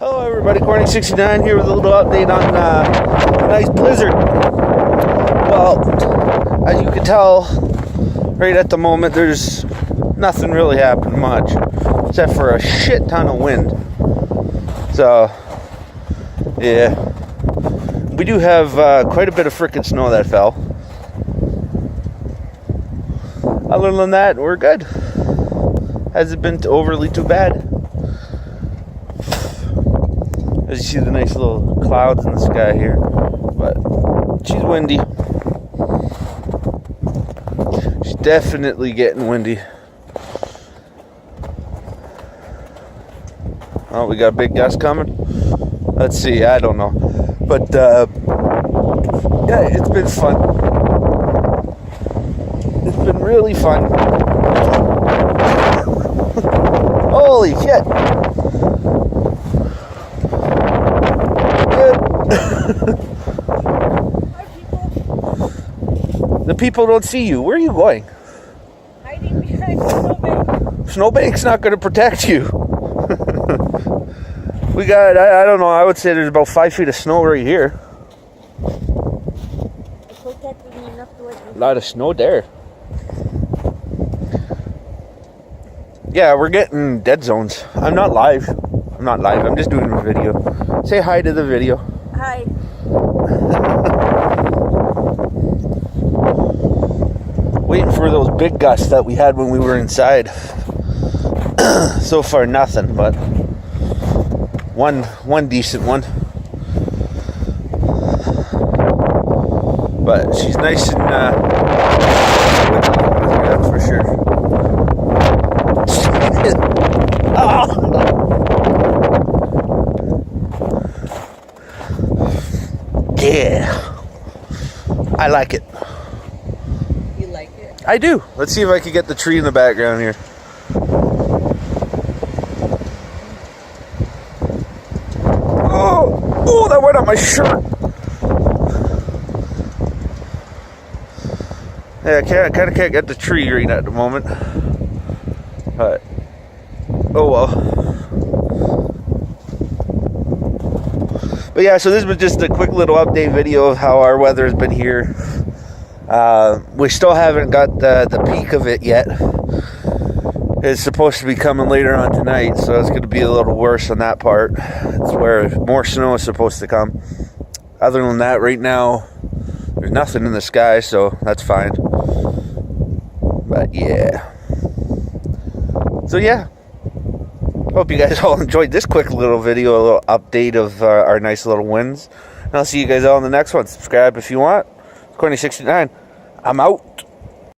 Hello everybody, Corny69 here with a little update on a nice blizzard. Well, as you can tell, right at the moment there's nothing really happening much, except for a shit ton of wind. So, yeah. We do have quite a bit of frickin' snow that fell. Other than that, we're good. Hasn't been overly too bad. As you see the nice little clouds in the sky here, but she's windy. She's definitely getting windy. Oh, we got a big gust coming. Let's see, I don't know, but yeah, it's been fun. It's been really fun. Holy shit! The people don't see you. Where are you going? Hiding behind snowbank. Snowbank's not going to protect you. We got, I don't know, I would say there's about 5 feet of snow right here. It protected me enough to let me. A lot of snow there. Yeah, we're getting dead zones. I'm not live. I'm just doing a video. Say hi to the video. Hi. Waiting for those big gusts that we had when we were inside. So far, nothing, but one decent one. But she's nice and that's for sure. Yeah, I like it. You like it? I do. Let's see if I can get the tree in the background here. Oh, that went on my shirt. Yeah, I kind of can't get the tree right at the moment. But, oh well. But yeah, so this was just a quick little update video of how our weather has been here. We still haven't got the peak of it yet. It's supposed to be coming later on tonight, so it's going to be a little worse on that part. It's where more snow is supposed to come. Other than that, right now, there's nothing in the sky, so that's fine. But yeah. So yeah. Hope you guys all enjoyed this quick little video, a little update of our nice little wins. And I'll see you guys all in the next one. Subscribe if you want. Corny69. I'm out.